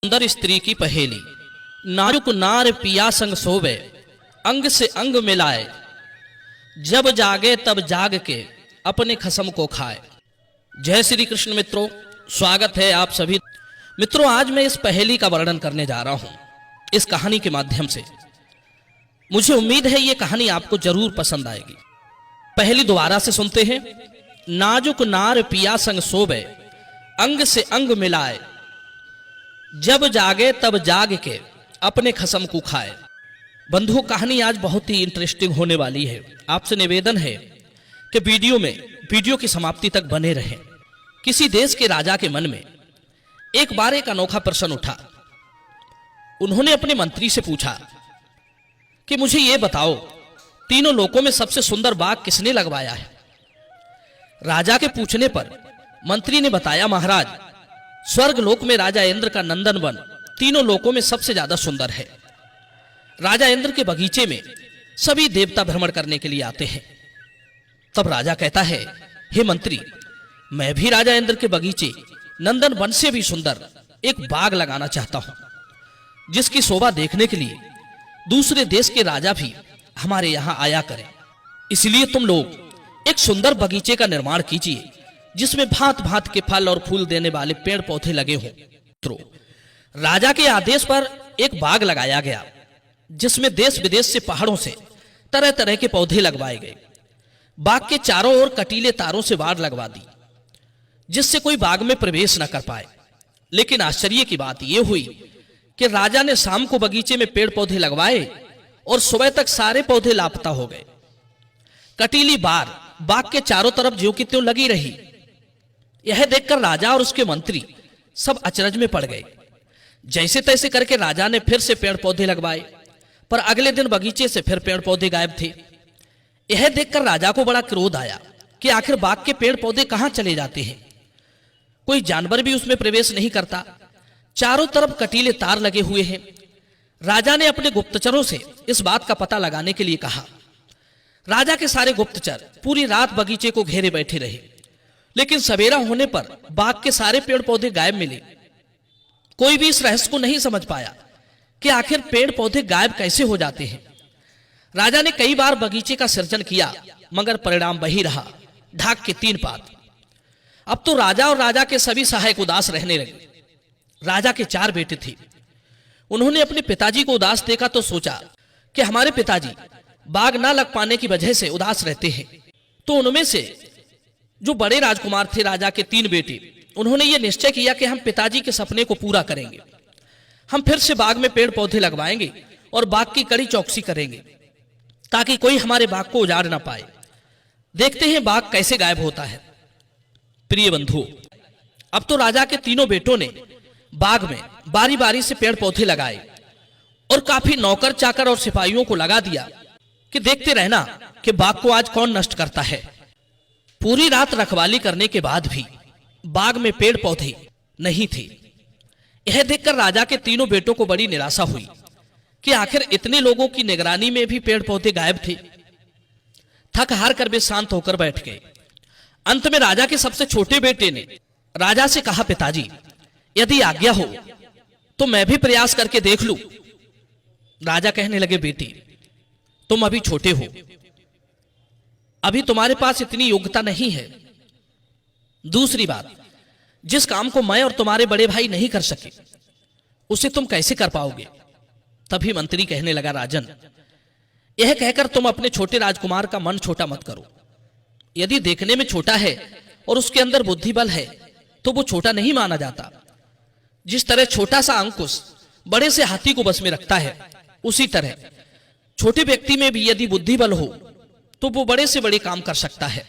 सुंदर स्त्री की पहेली। नाजुक नार पिया संग सोवे, अंग से अंग मिलाए, जब जागे तब जाग के अपने खसम को खाए। जय श्री कृष्ण मित्रों, स्वागत है आप सभी मित्रों। आज मैं इस पहेली का वर्णन करने जा रहा हूं इस कहानी के माध्यम से। मुझे उम्मीद है ये कहानी आपको जरूर पसंद आएगी। पहेली दोबारा से सुनते हैं। नाजुक नार पिया संग सोवे, अंग से अंग मिलाए, जब जागे तब जाग के अपने खसम को खाए। बंधुओं, कहानी आज बहुत ही इंटरेस्टिंग होने वाली है। आपसे निवेदन है कि वीडियो की समाप्ति तक बने रहें। किसी देश के राजा के मन में एक बार एक अनोखा प्रश्न उठा। उन्होंने अपने मंत्री से पूछा कि मुझे यह बताओ, तीनों लोकों में सबसे सुंदर बाग किसने लगवाया है? राजा के पूछने पर मंत्री ने बताया, महाराज, स्वर्ग लोक में राजा इंद्र का नंदन वन तीनों लोकों में सबसे ज्यादा सुंदर है। राजा इंद्र के बगीचे में सभी देवता भ्रमण करने के लिए आते हैं। तब राजा कहता है, हे मंत्री, मैं भी राजा इंद्र के बगीचे नंदन वन से भी सुंदर एक बाग लगाना चाहता हूं, जिसकी शोभा देखने के लिए दूसरे देश के राजा भी हमारे यहां आया करें। इसलिए तुम लोग एक सुंदर बगीचे का निर्माण कीजिए, जिसमें भांत भांत के फल और फूल देने वाले पेड़ पौधे लगे हों। राजा के आदेश पर एक बाग लगाया गया, जिसमें देश विदेश से पहाड़ों से तरह तरह के पौधे लगवाए गए। बाग के चारों ओर कटीले तारों से वाड़ लगवा दी, जिससे कोई बाग में प्रवेश न कर पाए। लेकिन आश्चर्य की बात यह हुई कि राजा ने शाम को बगीचे में पेड़ पौधे लगवाए और सुबह तक सारे पौधे लापता हो गए। कटीली बार बाग के चारों तरफ ज्यों की त्यों लगी रही। यह देखकर राजा और उसके मंत्री सब अचरज में पड़ गए। जैसे तैसे करके राजा ने फिर से पेड़ पौधे लगवाए, पर अगले दिन बगीचे से फिर पेड़ पौधे गायब थे। यह देखकर राजा को बड़ा क्रोध आया कि आखिर बाग के पेड़ पौधे कहां चले जाते हैं। कोई जानवर भी उसमें प्रवेश नहीं करता। चारों तरफ कटीले तार लगे हुए हैं। राजा ने अपने गुप्तचरों से इस बात का पता लगाने के लिए कहा। राजा के सारे गुप्तचर पूरी रात बगीचे को घेरे बैठे रहे, लेकिन सवेरा होने पर बाग के सारे पेड़ पौधे गायब मिले। कोई भी इस रहस्य को नहीं समझ पाया कि आखिर पेड़ पौधे गायब कैसे हो जाते हैं। राजा ने कई बार बगीचे का सृजन किया, मगर परिणाम वही रहा, ढाक के 3 पात। अब तो राजा और राजा के सभी सहायक उदास रहने लगे। राजा के 4 बेटे थे। उन्होंने अपने पिताजी को उदास देखा तो सोचा कि हमारे पिताजी बाग ना लग पाने की वजह से उदास रहते हैं। तो उनमें से जो बड़े राजकुमार थे, राजा के 3 बेटे, उन्होंने ये निश्चय किया कि हम पिताजी के सपने को पूरा करेंगे। हम फिर से बाग में पेड़ पौधे लगवाएंगे और बाग की कड़ी चौकसी करेंगे, ताकि कोई हमारे बाग को उजाड़ ना पाए। देखते हैं बाग कैसे गायब होता है। प्रिय बंधुओं, अब तो राजा के 3 बेटों ने बाग में बारी बारी से पेड़ पौधे लगाए और काफी नौकर चाकर और सिपाहियों को लगा दिया कि देखते रहना कि बाग को आज कौन नष्ट करता है। पूरी रात रखवाली करने के बाद भी बाग में पेड़ पौधे नहीं थे। यह देखकर राजा के 3 बेटों को बड़ी निराशा हुई कि आखिर इतने लोगों की निगरानी में भी पेड़ पौधे गायब थे। थक हार कर वे शांत होकर बैठ गए। अंत में राजा के सबसे छोटे बेटे ने राजा से कहा, पिताजी, यदि आज्ञा हो तो मैं भी प्रयास करके देख लूं। राजा कहने लगे, बेटी, तुम अभी छोटे हो, अभी तुम्हारे पास इतनी योग्यता नहीं है। दूसरी बात, जिस काम को मैं और तुम्हारे बड़े भाई नहीं कर सके, उसे तुम कैसे कर पाओगे? तभी मंत्री कहने लगा, राजन, यह कहकर तुम अपने छोटे राजकुमार का मन छोटा मत करो। यदि देखने में छोटा है और उसके अंदर बुद्धि बल है, तो वो छोटा नहीं माना जाता। जिस तरह छोटा सा अंकुश बड़े से हाथी को बस में रखता है, उसी तरह छोटे व्यक्ति में भी यदि बुद्धि बल हो तो वो बड़े से बड़े काम कर सकता है,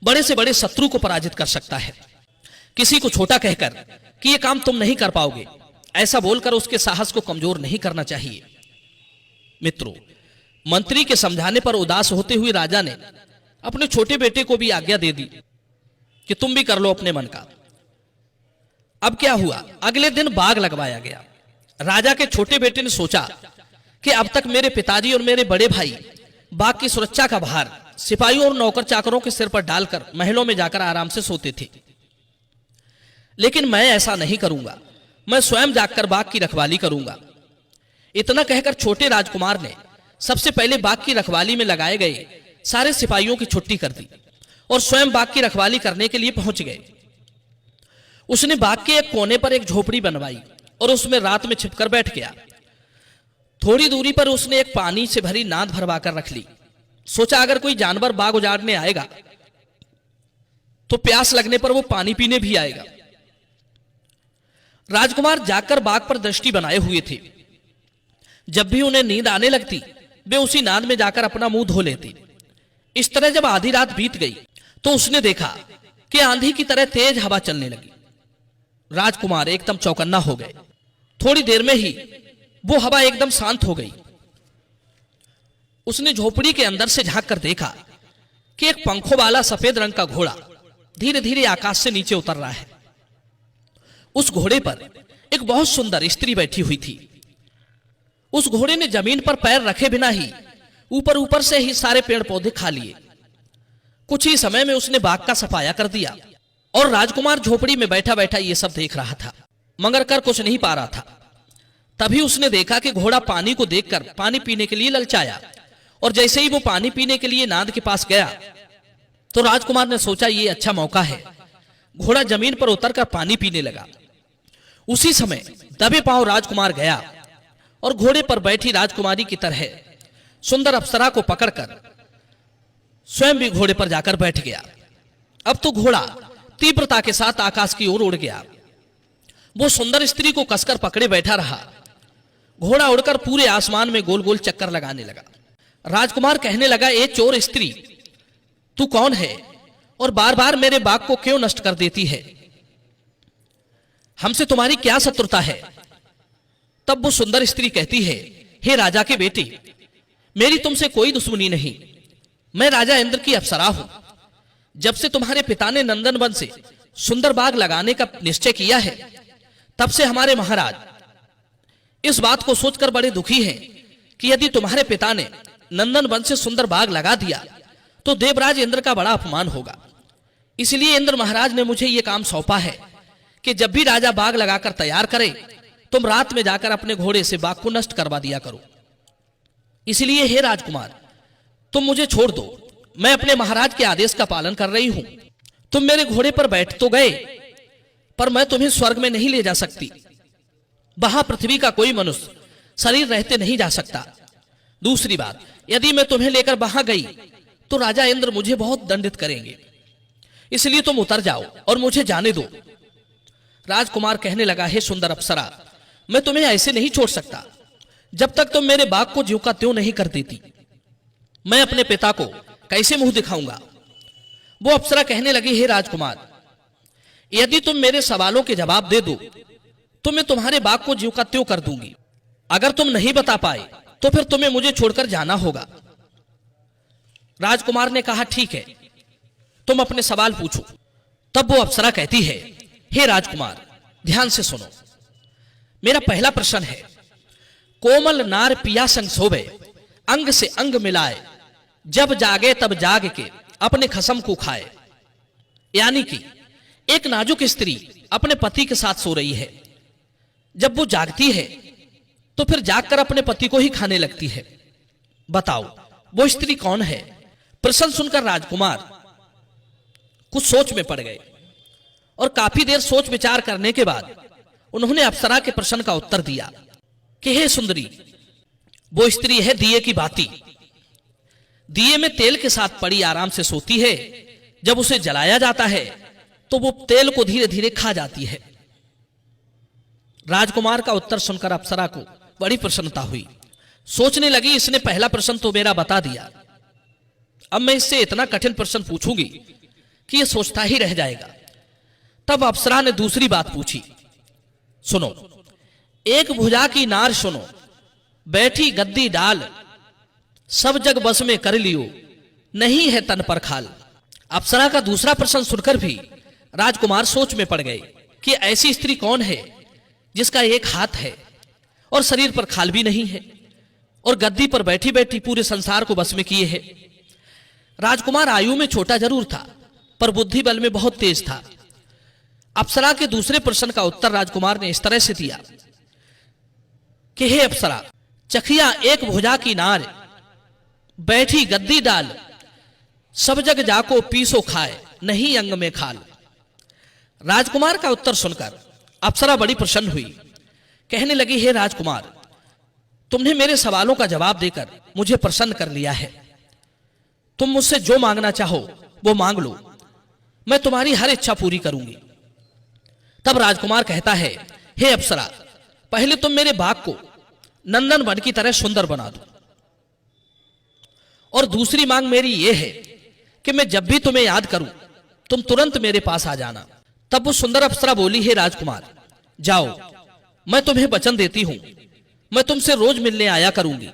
बड़े से बड़े शत्रु को पराजित कर सकता है। किसी को छोटा कहकर कि ये काम तुम नहीं कर पाओगे, ऐसा बोलकर उसके साहस को कमजोर नहीं करना चाहिए। मित्रों, मंत्री के समझाने पर उदास होते हुए राजा ने अपने छोटे बेटे को भी आज्ञा दे दी कि तुम भी कर लो अपने मन का। अब क्या हुआ, अगले दिन बाग लगवाया गया। राजा के छोटे बेटे ने सोचा कि अब तक मेरे पिताजी और मेरे बड़े भाई बाग की सुरक्षा का भार सिपाहियों और नौकर चाकरों के सिर पर डालकर महलों में जाकर आराम से सोते थे। लेकिन मैं ऐसा नहीं करूंगा। मैं स्वयं जाकर बाग की रखवाली करूंगा। इतना कहकर छोटे राजकुमार ने सबसे पहले बाग की रखवाली में लगाए गए सारे सिपाहियों की छुट्टी कर दी और स्वयं बाग की रखवाली करने के लिए पहुंच गए। उसने बाग के एक कोने पर एक झोपड़ी बनवाई और उसमें रात में छिपकर बैठ गया। थोड़ी दूरी पर उसने एक पानी से भरी नाद भरवा कर रख ली। सोचा अगर कोई जानवर बाग उजाड़ने आएगा तो प्यास लगने पर वो पानी पीने भी आएगा। राजकुमार जाकर बाग पर दृष्टि बनाए हुए थे। जब भी उन्हें नींद आने लगती वे उसी नाद में जाकर अपना मुंह धो लेते। इस तरह जब आधी रात बीत गई तो उसने देखा कि आंधी की तरह तेज हवा चलने लगी। राजकुमार एकदम चौकन्ना हो गए। थोड़ी देर में ही वो हवा एकदम शांत हो गई। उसने झोपड़ी के अंदर से झांक कर देखा कि एक पंखों वाला सफेद रंग का घोड़ा धीरे धीरे आकाश से नीचे उतर रहा है। उस घोड़े पर एक बहुत सुंदर स्त्री बैठी हुई थी। उस घोड़े ने जमीन पर पैर रखे बिना ही ऊपर ऊपर से ही सारे पेड़ पौधे खा लिए। कुछ ही समय में उसने बाग का सफाया कर दिया और राजकुमार झोपड़ी में बैठा बैठा ये सब देख रहा था, मगर कर कुछ नहीं पा रहा था। तभी उसने देखा कि घोड़ा पानी को देखकर पानी पीने के लिए ललचाया और जैसे ही वो पानी पीने के लिए नाद के पास गया तो राजकुमार ने सोचा ये अच्छा मौका है। घोड़ा जमीन पर उतरकर पानी पीने लगा। उसी समय दबे पांव राजकुमार गया और घोड़े पर बैठी राजकुमारी की तरह सुंदर अप्सरा को पकड़कर स्वयं भी घोड़े पर जाकर बैठ गया। अब तो घोड़ा तीव्रता के साथ आकाश की ओर उड़ गया। वो सुंदर स्त्री को कसकर पकड़े बैठा रहा। घोड़ा उड़कर पूरे आसमान में गोल गोल चक्कर लगाने लगा। राजकुमार कहने लगा, ए चोर स्त्री, तू कौन है और बार बार मेरे बाग को क्यों नष्ट कर देती है? हमसे तुम्हारी क्या शत्रुता है? तब वो सुंदर स्त्री कहती है, हे राजा के बेटे, मेरी तुमसे कोई दुश्मनी नहीं। मैं राजा इंद्र की अप्सरा हूं। जब से तुम्हारे पिता ने नंदन वन से सुंदर बाग लगाने का निश्चय किया है तब से हमारे महाराज इस बात को सोचकर बड़े दुखी हैं कि यदि तुम्हारे पिता ने नंदन वन से सुंदर बाग लगा दिया तो देवराज इंद्र का बड़ा अपमान होगा। इसलिए इंद्र महाराज ने मुझे यह काम सौंपा है कि जब भी राजा बाग लगाकर तैयार करे तुम रात में जाकर अपने घोड़े से बाग को नष्ट करवा दिया करो। इसलिए हे राजकुमार, तुम मुझे छोड़ दो। मैं अपने महाराज के आदेश का पालन कर रही हूं। तुम मेरे घोड़े पर बैठ तो गए पर मैं तुम्हें स्वर्ग में नहीं ले जा सकती। वहां पृथ्वी का कोई मनुष्य शरीर रहते नहीं जा सकता। दूसरी बात, यदि मैं तुम्हें लेकर वहां गई तो राजा इंद्र मुझे बहुत दंडित करेंगे। इसलिए तुम उतर जाओ और मुझे जाने दो। राजकुमार कहने लगा, हे सुंदर अप्सरा, मैं तुम्हें ऐसे नहीं छोड़ सकता जब तक तुम मेरे बाग को ज्यों का त्यों नहीं कर देती। मैं अपने पिता को कैसे मुंह दिखाऊंगा? वो अप्सरा कहने लगी, हे राजकुमार, यदि तुम मेरे सवालों के जवाब दे दो तो मैं तुम्हारे बाग को ज्यों का त्यों कर दूंगी। अगर तुम नहीं बता पाए तो फिर तुम्हें मुझे छोड़कर जाना होगा। राजकुमार ने कहा, ठीक है, तुम अपने सवाल पूछो। तब वो अप्सरा कहती है, हे राजकुमार, ध्यान से सुनो। मेरा पहला प्रश्न है, कोमल नार पिया संग सोवे, अंग से अंग मिलाए, जब जागे तब जाग के अपने खसम को खाए। यानी कि एक नाजुक स्त्री अपने पति के साथ सो रही है। जब वो जागती है तो फिर जागकर अपने पति को ही खाने लगती है। बताओ वो स्त्री कौन है? प्रश्न सुनकर राजकुमार कुछ सोच में पड़ गए और काफी देर सोच विचार करने के बाद उन्होंने अप्सरा के प्रश्न का उत्तर दिया कि हे सुंदरी, वो स्त्री है दिए की बाती। दिए में तेल के साथ पड़ी आराम से सोती है। जब उसे जलाया जाता है तो वो तेल को धीरे धीरे खा जाती है। राजकुमार का उत्तर सुनकर अप्सरा को बड़ी प्रसन्नता हुई। सोचने लगी, इसने पहला प्रश्न तो मेरा बता दिया, अब मैं इससे इतना कठिन प्रश्न पूछूंगी कि यह सोचता ही रह जाएगा। तब अप्सरा ने दूसरी बात पूछी, सुनो, एक भुजा की नार सुनो, बैठी गद्दी डाल, सब जग बस में कर लियो, नहीं है तन पर खाल। अप्सरा का दूसरा प्रश्न सुनकर भी राजकुमार सोच में पड़ गए कि ऐसी स्त्री कौन है जिसका एक हाथ है और शरीर पर खाल भी नहीं है और गद्दी पर बैठी बैठी पूरे संसार को बस में किए है। राजकुमार आयु में छोटा जरूर था पर बुद्धि बल में बहुत तेज था। अप्सरा के दूसरे प्रश्न का उत्तर राजकुमार ने इस तरह से दिया कि हे अप्सरा, चखिया एक भुजा की नार, बैठी गद्दी डाल, सब जग जाको पीसो खाए, नहीं अंग में खाल। राजकुमार का उत्तर सुनकर अप्सरा बड़ी प्रसन्न हुई। कहने लगी, हे राजकुमार, तुमने मेरे सवालों का जवाब देकर मुझे प्रसन्न कर लिया है। तुम मुझसे जो मांगना चाहो वो मांग लो, मैं तुम्हारी हर इच्छा पूरी करूंगी। तब राजकुमार कहता है, हे अप्सरा, पहले तुम मेरे बाग को नंदन वन की तरह सुंदर बना दो, और दूसरी मांग मेरी यह है कि मैं जब भी तुम्हें याद करूं तुम तुरंत मेरे पास आ जाना। तब वो सुंदर अप्सरा बोली, हे राजकुमार, जाओ, मैं तुम्हें वचन देती हूं, मैं तुमसे रोज मिलने आया करूंगी,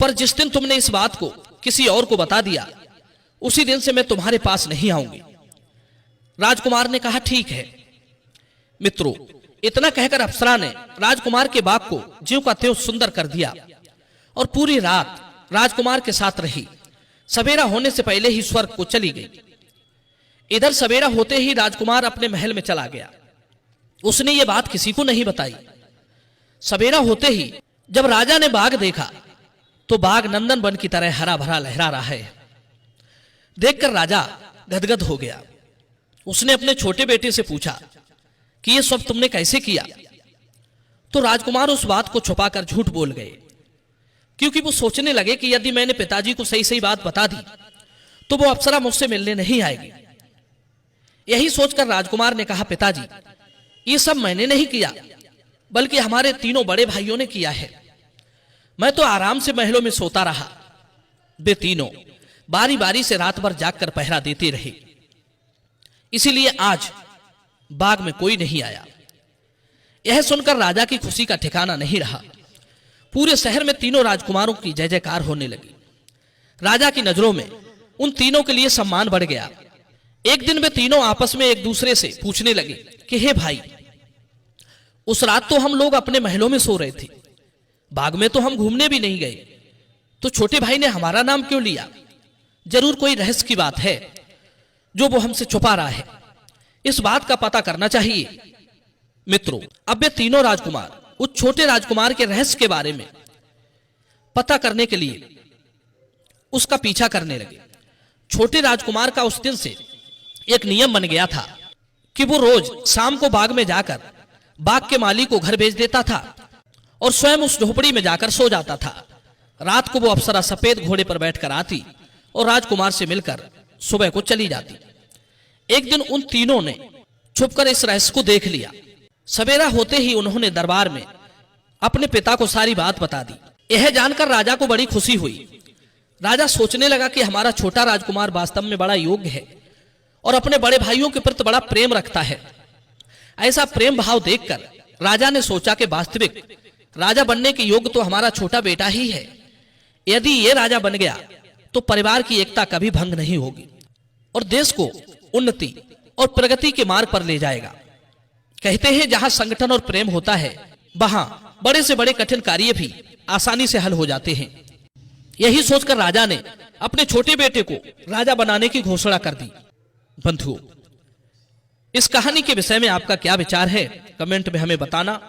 पर जिस दिन तुमने इस बात को किसी और को बता दिया उसी दिन से मैं तुम्हारे पास नहीं आऊंगी। राजकुमार ने कहा, ठीक है। मित्रों, इतना कहकर अप्सरा ने राजकुमार के बाग को ज्यों का त्यों सुंदर कर दिया और पूरी रात राजकुमार के साथ रही। सवेरा होने से पहले ही स्वर्ग को चली गई। इधर सवेरा होते ही राजकुमार अपने महल में चला गया। उसने ये बात किसी को नहीं बताई। सवेरा होते ही जब राजा ने बाग देखा तो बाग नंदन वन की तरह हरा भरा लहरा रहा है। देखकर राजा गदगद हो गया। उसने अपने छोटे बेटे से पूछा कि ये सब तुमने कैसे किया? तो राजकुमार उस बात को छुपाकर झूठ बोल गए, क्योंकि वो सोचने लगे कि यदि मैंने पिताजी को सही सही बात बता दी तो वो अप्सरा मुझसे मिलने नहीं आएगी। यही सोचकर राजकुमार ने कहा, पिताजी, ये सब मैंने नहीं किया, बल्कि हमारे तीनों बड़े भाइयों ने किया है। मैं तो आराम से महलों में सोता रहा, वे तीनों बारी बारी से रात भर जागकर पहरा देते रहे, इसीलिए आज बाग में कोई नहीं आया। यह सुनकर राजा की खुशी का ठिकाना नहीं रहा। पूरे शहर में तीनों राजकुमारों की जय जयकार होने लगी। राजा की नजरों में उन तीनों के लिए सम्मान बढ़ गया। एक दिन वे तीनों आपस में एक दूसरे से पूछने लगे कि हे भाई, उस रात तो हम लोग अपने महलों में सो रहे थे, बाग में तो हम घूमने भी नहीं गए, तो छोटे भाई ने हमारा नाम क्यों लिया? जरूर कोई रहस्य की बात है जो वो हमसे छुपा रहा है। इस बात का पता करना चाहिए। मित्रों, अब वे तीनों राजकुमार उस छोटे राजकुमार के रहस्य के बारे में पता करने के लिए उसका पीछा करने लगे। छोटे राजकुमार का उस दिन से एक नियम बन गया था कि वो रोज शाम को बाग में जाकर बाग के माली को घर भेज देता था और स्वयं उस झोपड़ी में जाकर सो जाता था। रात को वो अप्सरा सफेद घोड़े पर बैठकर आती और राजकुमार से मिलकर सुबह को चली जाती। एक दिन उन तीनों ने छुपकर इस रहस्य को देख लिया। सवेरा होते ही उन्होंने दरबार में अपने पिता को सारी बात बता दी। यह जानकर राजा को बड़ी खुशी हुई। राजा सोचने लगा कि हमारा छोटा राजकुमार वास्तव में बड़ा योग्य है और अपने बड़े भाइयों के प्रति बड़ा प्रेम रखता है। ऐसा प्रेम भाव देखकर राजा ने सोचा कि वास्तविक राजा बनने के योग्य तो हमारा छोटा बेटा ही है। यदि ये राजा बन गया तो परिवार की एकता कभी भंग नहीं होगी और देश को उन्नति और प्रगति के मार्ग पर ले जाएगा। कहते हैं, जहां संगठन और प्रेम होता है वहां बड़े से बड़े कठिन कार्य भी आसानी से हल हो जाते हैं। यही सोचकर राजा ने अपने छोटे बेटे को राजा बनाने की घोषणा कर दी। बंधुओं, इस कहानी के विषय में आपका क्या विचार है, कमेंट में हमें बताना।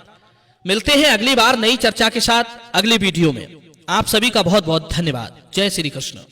मिलते हैं अगली बार नई चर्चा के साथ अगली वीडियो में। आप सभी का बहुत बहुत धन्यवाद। जय श्री कृष्ण।